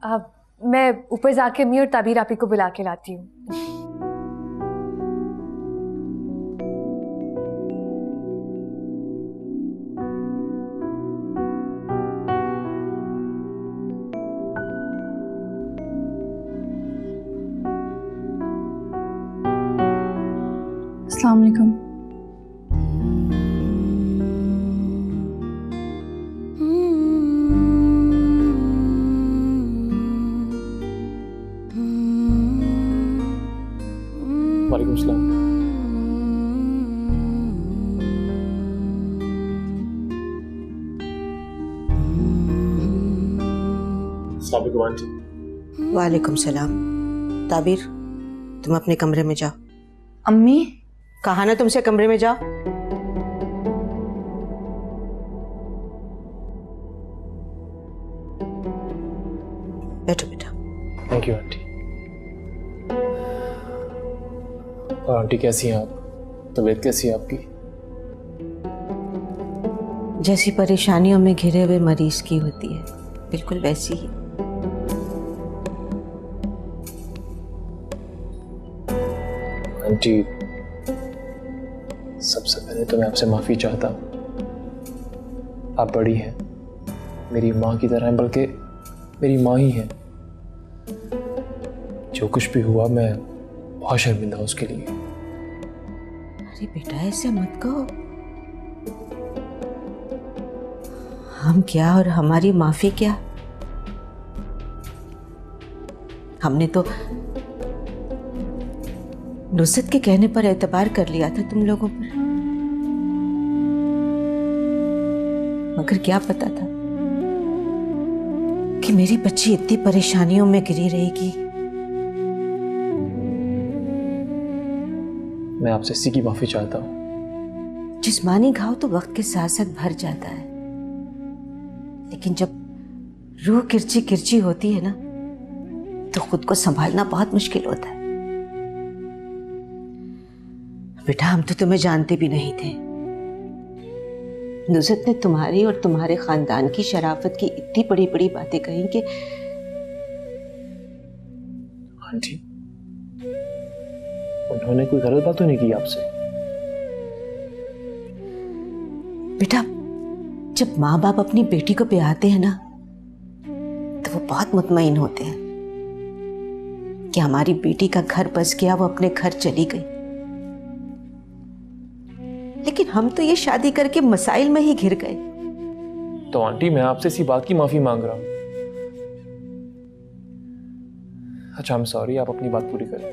अब मैं ऊपर जाके मी और ताबीर आपी को बुला के लाती हूँ। अस्सलाम वालेकुम। वालेकुम सलाम। अस्सलाम वालेकुम आंटी। वालेकुम सलाम। ताबीर, तुम अपने कमरे में जाओ। अम्मी, कहा ना तुमसे कमरे में जाओ। बैठो बेटा। Thank you aunty. और आंटी कैसी हैं आप? तबीयत कैसी है आपकी? जैसी परेशानियों में घिरे हुए मरीज की होती है, बिल्कुल वैसी ही। आंटी, सबसे पहले तो मैं आपसे माफ़ी चाहता हूँ। आप बड़ी हैं, मेरी माँ की तरह हैं, बल्कि मेरी माँ ही हैं। जो कुछ भी हुआ मैं बहुत शर्मिंदा हूँ उसके लिए। अरे बेटा, ऐसे मत कहो। हम क्या और हमारी माफी क्या? हमने तो नुसरत के कहने पर एतबार कर लिया था तुम लोगों पर, मगर क्या पता था कि मेरी बच्ची इतनी परेशानियों में गिरी रहेगी। मैं आपसे इसी की माफ़ी चाहता हूँ। जिस्मानी घाव तो वक्त के साथ साथ भर जाता है, लेकिन जब रूह किरची किरची होती है ना, तो खुद को संभालना बहुत मुश्किल होता है। बेटा, हम तो तुम्हें जानते भी नहीं थे। नुसरत ने तुम्हारी और तुम्हारे खानदान की शराफत की इतनी बड़ी बड़ी बातें कही कि आंटी, उन्होंने कोई गलत बात तो नहीं की आपसे? बेटा, जब माँ बाप अपनी बेटी को ब्याहते हैं ना, तो वो बहुत मुतमईन होते हैं कि हमारी बेटी का घर बस गया, वो अपने घर चली गई। लेकिन हम तो ये शादी करके मसाइल में ही घिर गए। तो आंटी, मैं आपसे इसी बात की माफ़ी मांग रहा हूँ। अच्छा, I'm sorry, आप अपनी बात पूरी करें।